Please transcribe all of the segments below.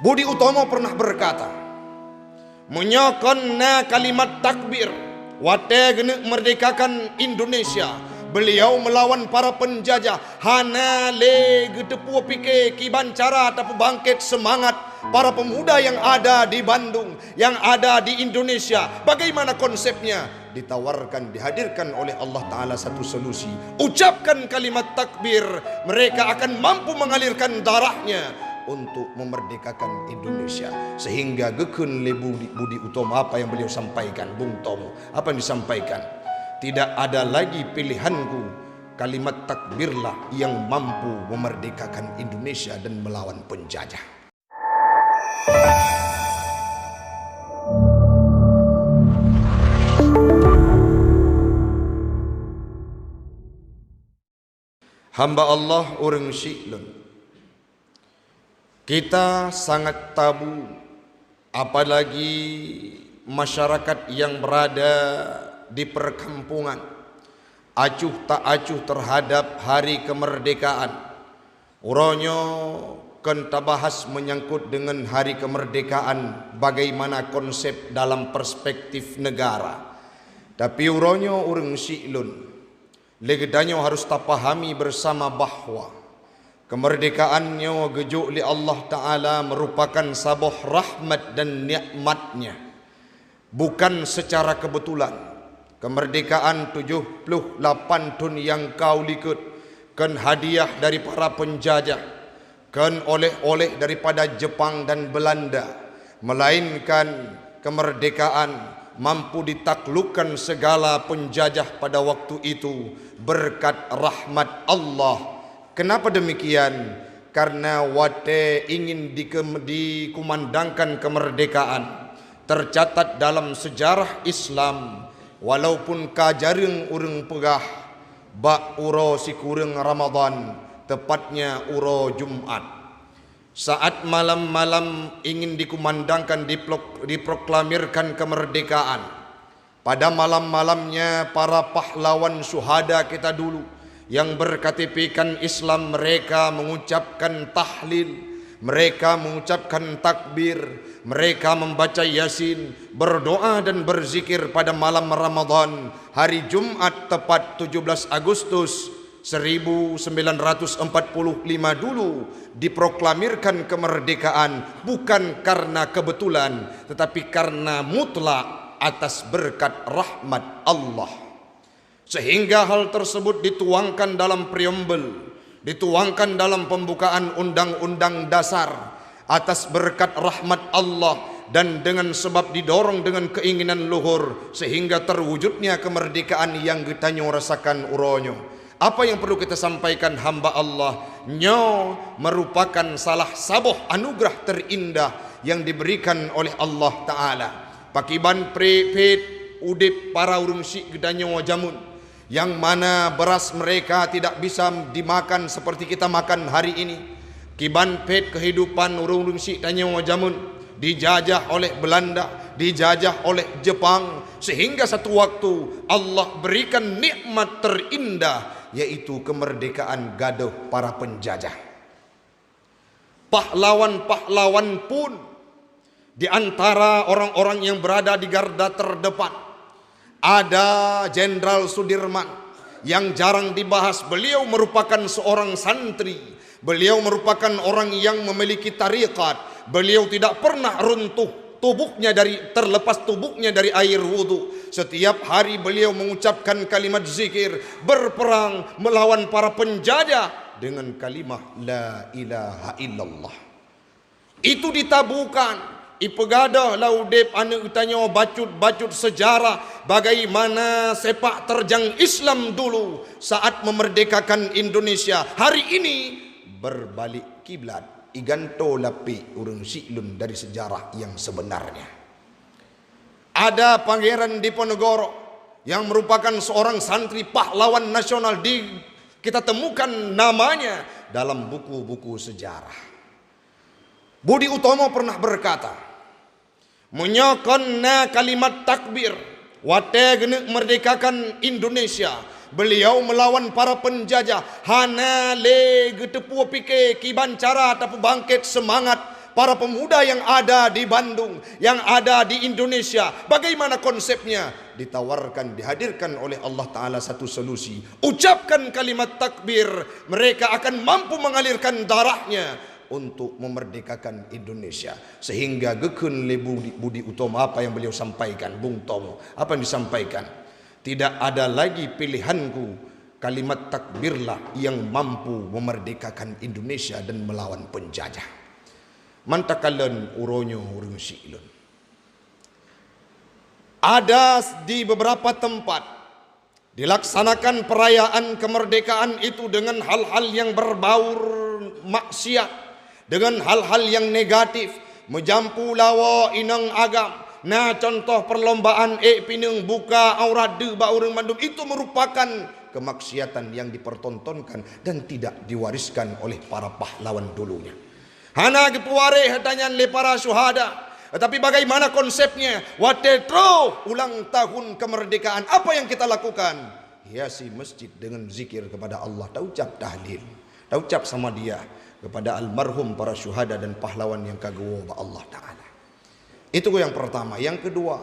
Budi Utomo pernah berkata, menyokonna kalimat takbir wate gene merdekakan Indonesia. Beliau melawan para penjajah. Hana le gedepu pike kiban cara tapi bangkit semangat para pemuda yang ada di Bandung, yang ada di Indonesia. Bagaimana konsepnya? Ditawarkan, dihadirkan oleh Allah Ta'ala satu solusi. Ucapkan kalimat takbir, mereka akan mampu mengalirkan darahnya untuk memerdekakan Indonesia. Sehingga gekun le Budi Utomo apa yang beliau sampaikan, Bung Tomo, apa yang disampaikan? Tidak ada lagi pilihanku, kalimat takbirlah yang mampu memerdekakan Indonesia dan melawan penjajah. Hamba Allah orang Syi'lun, kita sangat tabu, apalagi masyarakat yang berada di perkampungan, acuh tak acuh terhadap hari kemerdekaan. Uronyo kita bahas menyangkut dengan hari kemerdekaan, bagaimana konsep dalam perspektif negara. Tapi uronyo urang Syi'lun, legedanyo harus tapahami bersama bahwa kemerdekaannya gejuk li Allah Ta'ala merupakan sabuh rahmat dan nikmatnya, bukan secara kebetulan. Kemerdekaan 78 tahun yang kau likut, kan hadiah dari para penjajah, kan oleh-oleh daripada Jepang dan Belanda, melainkan kemerdekaan mampu ditaklukkan segala penjajah pada waktu itu berkat rahmat Allah. Kenapa demikian? Karena wate ingin dikumandangkan kemerdekaan, tercatat dalam sejarah Islam. Walaupun kajareng urang pegah bak uro si kurang Ramadan, tepatnya uro Jumat, saat malam-malam ingin dikumandangkan, diproklamirkan kemerdekaan. Pada malam-malamnya para pahlawan syuhada kita dulu yang berKTP-kan Islam, mereka mengucapkan tahlil, mereka mengucapkan takbir, mereka membaca Yasin, berdoa dan berzikir pada malam Ramadan, hari Jumat tepat 17 Agustus 1945 dulu diproklamirkan kemerdekaan, bukan karena kebetulan, tetapi karena mutlak atas berkat rahmat Allah. Sehingga hal tersebut dituangkan dalam preambel, dituangkan dalam pembukaan Undang-Undang Dasar atas berkat rahmat Allah, dan dengan sebab didorong dengan keinginan luhur sehingga terwujudnya kemerdekaan yang kita rasakan uronyo. Apa yang perlu kita sampaikan hamba Allah? Nyo merupakan salah sabuh anugerah terindah yang diberikan oleh Allah Ta'ala. Pakiban prepet udip para urung syik gedanyo jamun, yang mana beras mereka tidak bisa dimakan seperti kita makan hari ini. Kiban pet kehidupan urung syik danyo jamun dijajah oleh Belanda, dijajah oleh Jepang, sehingga satu waktu Allah berikan nikmat terindah, yaitu kemerdekaan gaduh para penjajah. Pahlawan-pahlawan pun di antara orang-orang yang berada di garda terdepan, ada Jenderal Sudirman yang jarang dibahas. Beliau merupakan seorang santri, beliau merupakan orang yang memiliki tarikat. Beliau tidak pernah runtuh terlepas tubuhnya dari air wudu. Setiap hari beliau mengucapkan kalimat zikir, berperang melawan para penjajah dengan kalimah la ilaha illallah. Itu ditabukan. Ipegada laudep ane utanyo bacut sejarah bagaimana sepak terjang Islam dulu saat memerdekakan Indonesia. Hari ini berbalik kiblat, iganto lapi urang Syi'lun dari sejarah yang sebenarnya. Ada Pangeran Diponegoro yang merupakan seorang santri pahlawan nasional, kita temukan namanya dalam buku-buku sejarah. Budi Utomo pernah berkata, menyokonna kalimat takbir wate gene merdekakan Indonesia. Beliau melawan para penjajah. Hana le getepu pike kiban cara tapi bangkit semangat para pemuda yang ada di Bandung, yang ada di Indonesia, bagaimana konsepnya? Ditawarkan, dihadirkan oleh Allah Ta'ala satu solusi. Ucapkan kalimat takbir, mereka akan mampu mengalirkan darahnya untuk memerdekakan Indonesia. Sehingga gekun le Budi Utomo, apa yang beliau sampaikan, Bung Tomo, apa yang disampaikan? Tidak ada lagi pilihanku, kalimat takbirlah yang mampu memerdekakan Indonesia dan melawan penjajah. Mantakalan uronyo urung silun. Ada di beberapa tempat dilaksanakan perayaan kemerdekaan itu dengan hal-hal yang berbaur maksiat, dengan hal-hal yang negatif, menjampu lawa inang agam. Nah, contoh perlombaan pineng buka aurat de ba urang Bandung itu merupakan kemaksiatan yang dipertontonkan dan tidak diwariskan oleh para pahlawan dulunya. Hana gepuare hatanyan le para syuhada. Tetapi bagaimana konsepnya? Watetro ulang tahun kemerdekaan. Apa yang kita lakukan? Hiasi masjid dengan zikir kepada Allah. Tak ucap tahlil, tak ucap sama dia kepada almarhum para syuhada dan pahlawan yang kagawa Allah Ta'ala. Itu yang pertama. Yang kedua,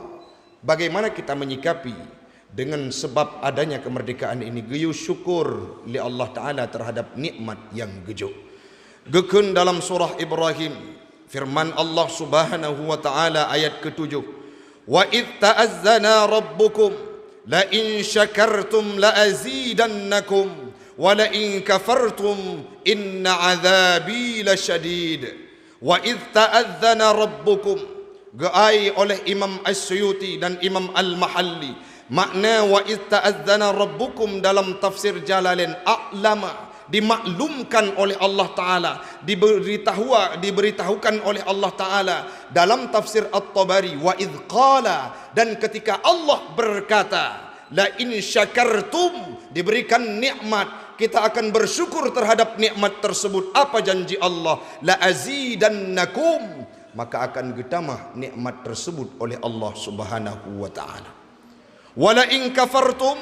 bagaimana kita menyikapi dengan sebab adanya kemerdekaan ini? Geyu syukur li Allah Ta'ala terhadap nikmat yang gejo. Gekun dalam surah Ibrahim, firman Allah Subhanahu wa Ta'ala ayat ke-7, wa idh ta'azzana rabbukum la in syakartum la azidannakum wa la in kafartum inna azabi lasyadid. Wa idh ta'azzana rabbukum, geai oleh Imam As-Suyuti dan Imam Al-Mahalli. Makna wa idh ta'azzana rabbukum dalam tafsir Jalalain, a'lama, dimaklumkan oleh Allah Ta'ala, diberitahukan oleh Allah Ta'ala. Dalam tafsir At-Tabari, wa idh qala, dan ketika Allah berkata, la in syakartum, diberikan nikmat, kita akan bersyukur terhadap nikmat tersebut. Apa janji Allah? La azidannakum, maka akan getamah nikmat tersebut oleh Allah Subhanahu wa Ta'ala. Wala in kafartum,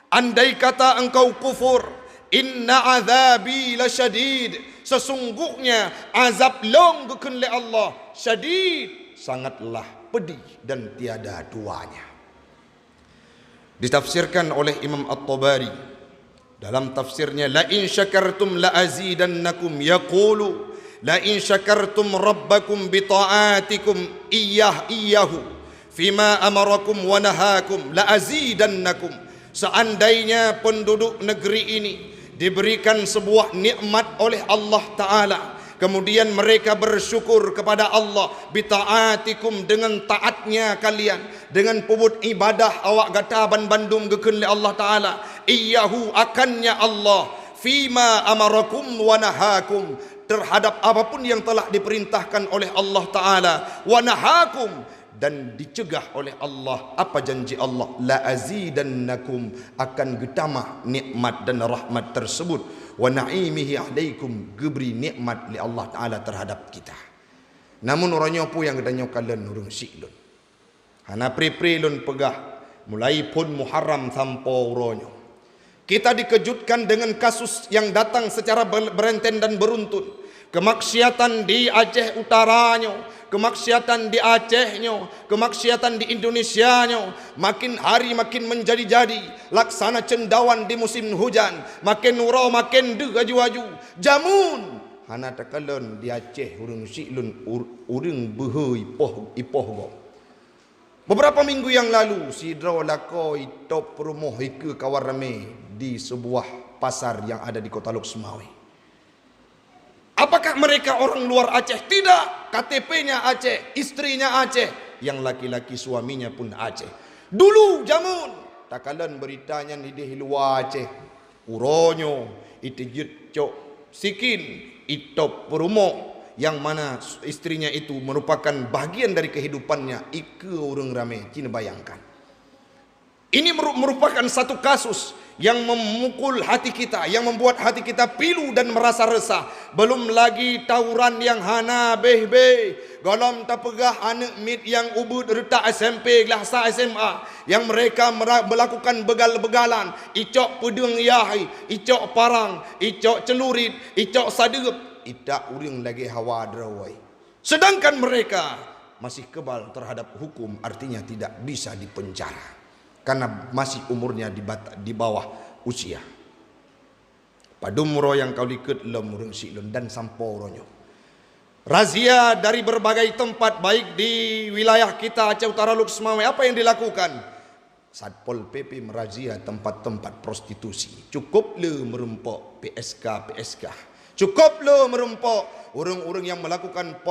andai kata engkau kufur, inna azabi lasyadid, sesungguhnya azab long gekun le Allah, syadid, sangatlah pedih dan tiada duanya. Ditafsirkan oleh Imam At-Tabari dalam tafsirnya, la in syakartum la azidannakum, yaqulu la in syakartum rabbakum bi ta'atikum iyyahu fima amarakum wa nahakum la azidannakum. Seandainya penduduk negeri ini diberikan sebuah nikmat oleh Allah Ta'ala, kemudian mereka bersyukur kepada Allah, bita'atikum, dengan taatnya kalian, dengan pubut ibadah awak gataban Bandung gekun li Allah Ta'ala, iyahu, akannya Allah, fima amarakum wa nahakum, terhadap apapun yang telah diperintahkan oleh Allah Ta'ala, wa nahakum, dan dicegah oleh Allah. Apa janji Allah? La azidannakum, akan getamah nikmat dan rahmat tersebut. Wa na'imihi alaikum, geberi nikmat li Allah Ta'ala terhadap kita. Namun orangnya apa yang gedanya kalian urung siklun. Hana pri-pri lun pegah, mulai pun Muharram sampo orangnya. Kita dikejutkan dengan kasus yang datang secara berenten dan beruntun. Kemaksiatan di Aceh Utaranya, kemaksiatan di Acehnya, kemaksiatan di Indonesianya, makin hari makin menjadi-jadi. Laksana cendawan di musim hujan, makin urau makin degaju-aju. Jamun hana takalon di Aceh urang siklun urang behoi ipoh go. Beberapa minggu yang lalu sidra lako itop rumah ke kawarame di sebuah pasar yang ada di Kota Lok Sumawe. Apakah mereka orang luar Aceh? Tidak. KTP-nya Aceh, istrinya Aceh, yang laki-laki suaminya pun Aceh. Dulu jamun takalan beritanya ni di luar Aceh, uronyo itijut cok sikin itop perumo, yang mana istrinya itu merupakan bagian dari kehidupannya. Ike orang ramai cina bayangkan. Ini merupakan satu kasus yang memukul hati kita, yang membuat hati kita pilu dan merasa resah. Belum lagi tawuran yang hana beh-beh, golom tapegah anak mit yang ubud retak SMP gelasa SMA, yang mereka melakukan begal-begalan, icok pedung yahi, icok parang, icok celurit, icok sadeup. Ita uring lagi hawa drawai. Sedangkan mereka masih kebal terhadap hukum, artinya tidak bisa dipenjara karena masih umurnya di bawah usia. Padumro yang kau likut lem urang silun dan sampo ronyo. Razia dari berbagai tempat baik di wilayah kita Aceh Utara Luksmawe. Apa yang dilakukan? Satpol PP merazia tempat-tempat prostitusi. Cukup le merempok PSK. Cukup le merempok orang-orang yang melakukan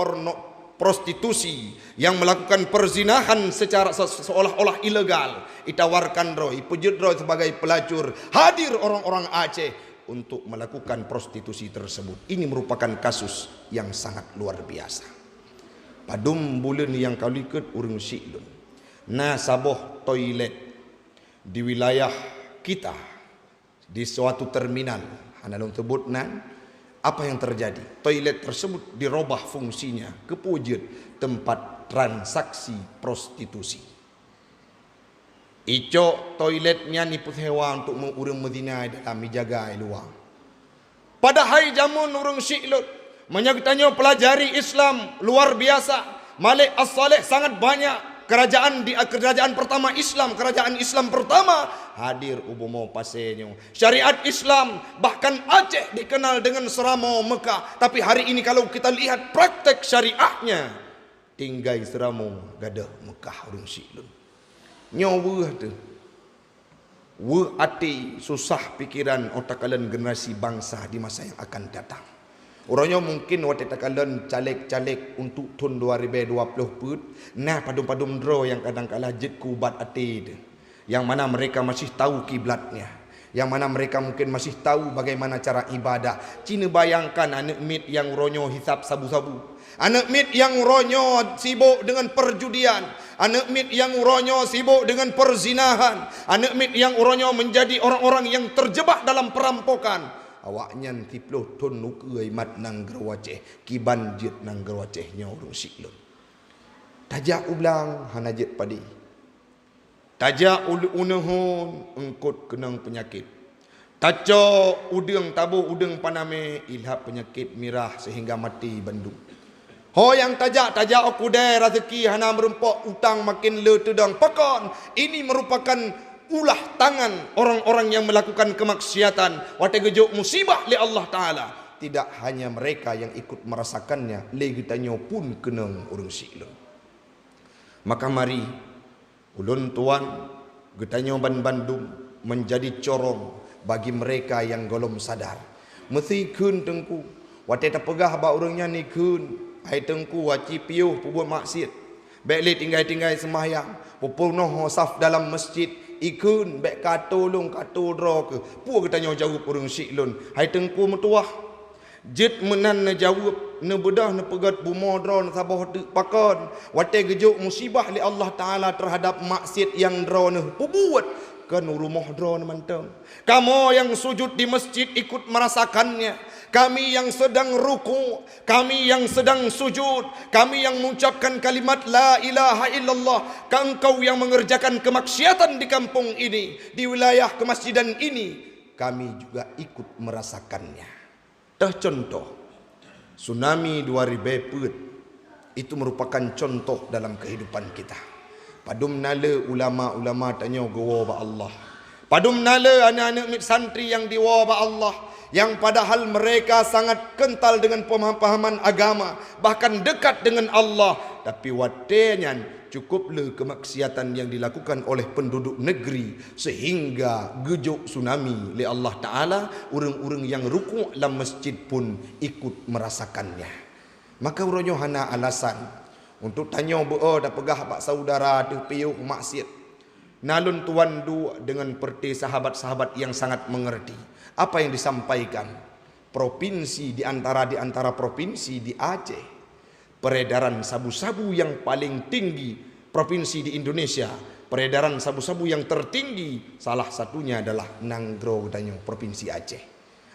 prostitusi, yang melakukan perzinahan secara seolah-olah ilegal. Itawarkan roh, ipujud roh sebagai pelacur. Hadir orang-orang Aceh untuk melakukan prostitusi tersebut. Ini merupakan kasus yang sangat luar biasa. Padum bulan yang kau likut urang siklun. Saboh toilet di wilayah kita di suatu terminal. Hanalung sebut apa yang terjadi? Toilet tersebut dirubah fungsinya kepujud tempat transaksi prostitusi. Ico toiletnya ni puthewa untuk urang Medina dalam jaga luar. Pada hari jamun urang Syiklud menyertanya pelajari Islam luar biasa. Malik As-Saleh sangat banyak. Kerajaan pertama Islam, kerajaan Islam pertama hadir ubumo pasenyo. Syariat Islam, bahkan Aceh dikenal dengan seramo Mekah. Tapi hari ini kalau kita lihat praktek syariahnya, tinggai seramo gadah Mekah urang Syiklun. Nyawa tu. Ati susah pikiran otakalan generasi bangsa di masa yang akan datang. Orangnya mungkin waktu takalan caleg-caleg untuk tahun 2020 pun padum-padum draw yang kadang-kala jet kubat ati yang mana mereka masih tahu kiblatnya, yang mana mereka mungkin masih tahu bagaimana cara ibadah. Cina bayangkan anak mit yang ronyo hisap sabu-sabu, anak mit yang ronyo sibuk dengan perjudian, anak mit yang ronyo sibuk dengan perzinahan, anak mit yang ronyo menjadi orang-orang yang terjebak dalam perampokan. Awaknya tiploh ton nukai mat nang gerwaceh kiban jet nang gerwacehnya urung Syiklun. Tajak ulang hanajet padi. Tajak unehun engkut kenang penyakit. Taco udeng tabu udeng paname ilhap penyakit mirah sehingga mati Bandung. Ho yang tajak okudai rezeki hana merempok utang makin le tedang pakon. Ini merupakan ulah tangan orang-orang yang melakukan kemaksiatan. Wate gejuk musibah li Allah Ta'ala. Tidak hanya mereka yang ikut merasakannya, le gitanyo pun kenang urang Syiklun. Maka mari ulun tuan gitanyo Bandung menjadi corong bagi mereka yang golom sadar. Mesti kun tengku wate tapegah ba urangnya ni kun ai tengku waci piuh pubuat maksiat. Baik tinggai-tinggai sembahyang, pupunoh saf dalam masjid. Ikun bek katolong katodro ke pu kita nyo jawab urang Syiklun. Hai tengku metuah jet menan ne jawab ne bedah ne pegat bumodro ne sabah pakon wate gejuk musibah li Allah Taala terhadap maksiat yang dro ne pubuat kan rumah dro ne manteng. Kamu yang sujud di masjid ikut merasakannya. Kami yang sedang ruku, kami yang sedang sujud, kami yang mengucapkan kalimat la ilaha illallah, engkau yang mengerjakan kemaksiatan di kampung ini, di wilayah kemasjidan ini, kami juga ikut merasakannya. Dah contoh, tsunami 2000 itu merupakan contoh dalam kehidupan kita. Padum nala ulama-ulama tanya gowo ba Allah. Padum nala anak-anak mit santri yang diwa ba Allah, yang padahal mereka sangat kental dengan pemahaman agama, bahkan dekat dengan Allah, tapi watenya cukuplah kemaksiatan yang dilakukan oleh penduduk negeri sehingga gejuk tsunami li Allah Ta'ala, urang-urang yang rukuk dalam masjid pun ikut merasakannya. Maka uronyo hana alasan untuk tanya dah pegah bak saudara tu piuh maksiat. Nalun tuan du dengan perti sahabat-sahabat yang sangat mengerti apa yang disampaikan. Provinsi di antara provinsi di Aceh, peredaran sabu-sabu yang paling tinggi provinsi di Indonesia, peredaran sabu-sabu yang tertinggi salah satunya adalah Nanggro Danyo provinsi Aceh.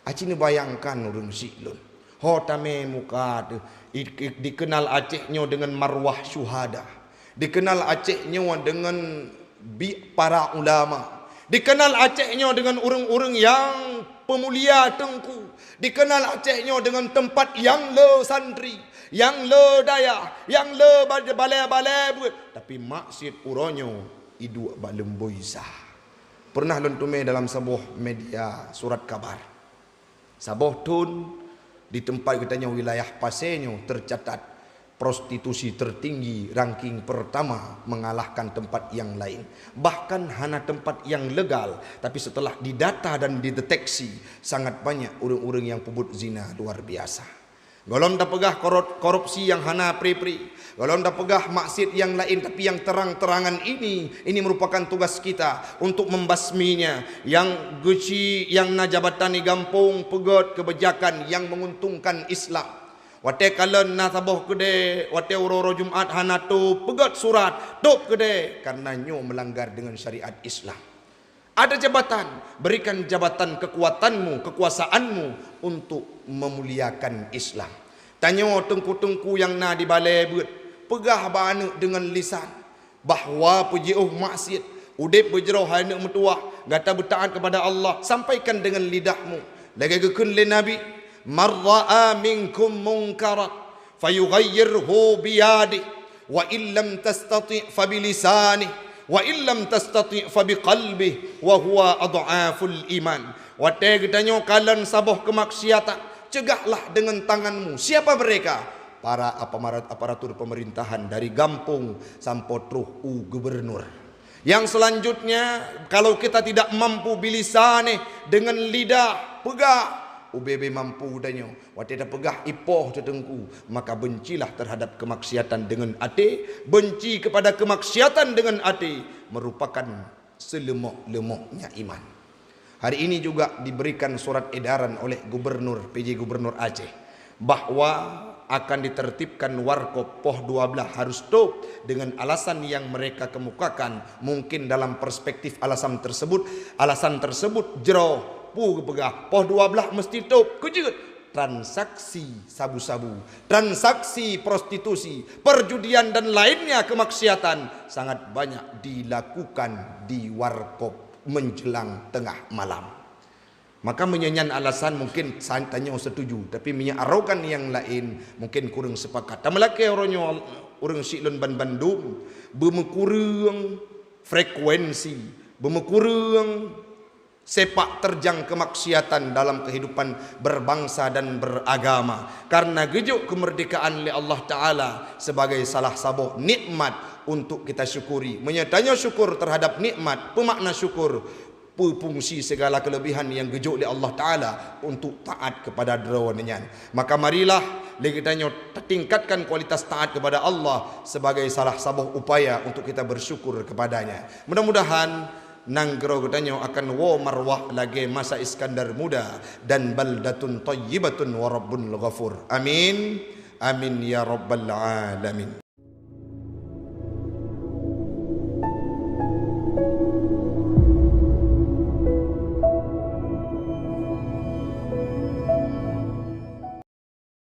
Aceh ni bayangkan urang Syiklun. Ho tame muka dikenal Acehnya dengan marwah syuhada. Dikenal Acehnya dengan para ulama. Dikenal Acehnya dengan urang-urang yang pemulia tengku. Dikenal Acehnya dengan tempat yang le santri. yang le daya, yang le balai-balai buat, tapi maksud uronyo idu balemboisa. Pernah lentume dalam sebuah media surat kabar. Saboh tun di tempat katanya wilayah Pasenyo tercatat prostitusi tertinggi ranking pertama mengalahkan tempat yang lain. Bahkan hanya tempat yang legal, tapi setelah didata dan dideteksi sangat banyak orang-orang yang pebut zina luar biasa. Golong dah pegah korupsi yang hana pri-pri, golong dah pegah maksiat yang lain, tapi yang terang-terangan ini merupakan tugas kita untuk membasminya. Yang guci, yang najabatani gampung pegot kebijakan yang menguntungkan Islam. Wate kalen na saboh kede, wate uroro Jumat hana tu pegot surat top kede karena nyo melanggar dengan syariat Islam. Ada jabatan, berikan jabatan kekuatanmu, kekuasaanmu untuk memuliakan Islam. Tanyo tengku-tengku yang na di balai buat, pegah banu dengan lisan bahwa pujiuh maksiat, udip berjerau hanya metuah, gata bertaat kepada Allah, sampaikan dengan lidahmu. Lagi gekun le Nabi, marra'a minkum munkaran fayughayyirhu biyadi wa illam tastati' fabilisani wa illam tastati' fabiqalbi wa huwa adhaful iman. Wate getanyo kalian saboh kemaksiatan, cegahlah dengan tanganmu. Siapa mereka? Para aparatur pemerintahan dari gampung sampai truh gubernur. Yang selanjutnya, kalau kita tidak mampu bilisane dengan lidah pegah, UBB mampu danyo, wate dah pegah ipoh tetengku, maka bencilah terhadap kemaksiatan dengan hati. Benci kepada kemaksiatan dengan hati merupakan selemok-lemoknya iman. Hari ini juga diberikan surat edaran oleh Gubernur PJ Gubernur Aceh bahwa akan ditertibkan warkop POH 12 harus stop dengan alasan yang mereka kemukakan. Mungkin dalam perspektif alasan tersebut jero pu pegah POH 12 mesti top kujut transaksi sabu-sabu, transaksi prostitusi, perjudian dan lainnya kemaksiatan sangat banyak dilakukan di warkop menjelang tengah malam. Maka menyanyian alasan mungkin saya tanya setuju, tapi menyarokan yang lain mungkin kurang sepakat. Tamalake orang Siklon Bandung bemekurang frekuensi, bemekurang sepak terjang kemaksiatan dalam kehidupan berbangsa dan beragama. Karena gejuk kemerdekaan oleh Allah Ta'ala sebagai salah satu nikmat untuk kita syukuri. Menyatanya syukur terhadap nikmat, pemakna syukur, fungsi segala kelebihan yang gejuk oleh Allah Ta'ala untuk taat kepada derawannya. Maka marilah kita tingkatkan kualitas taat kepada Allah sebagai salah satu upaya untuk kita bersyukur kepadanya. Mudah-mudahan nanggro getanyo akan marwah lagi masa Iskandar muda dan baldatun thayyibatun wa rabbun ghafur. Amin. Amin ya rabbal alamin.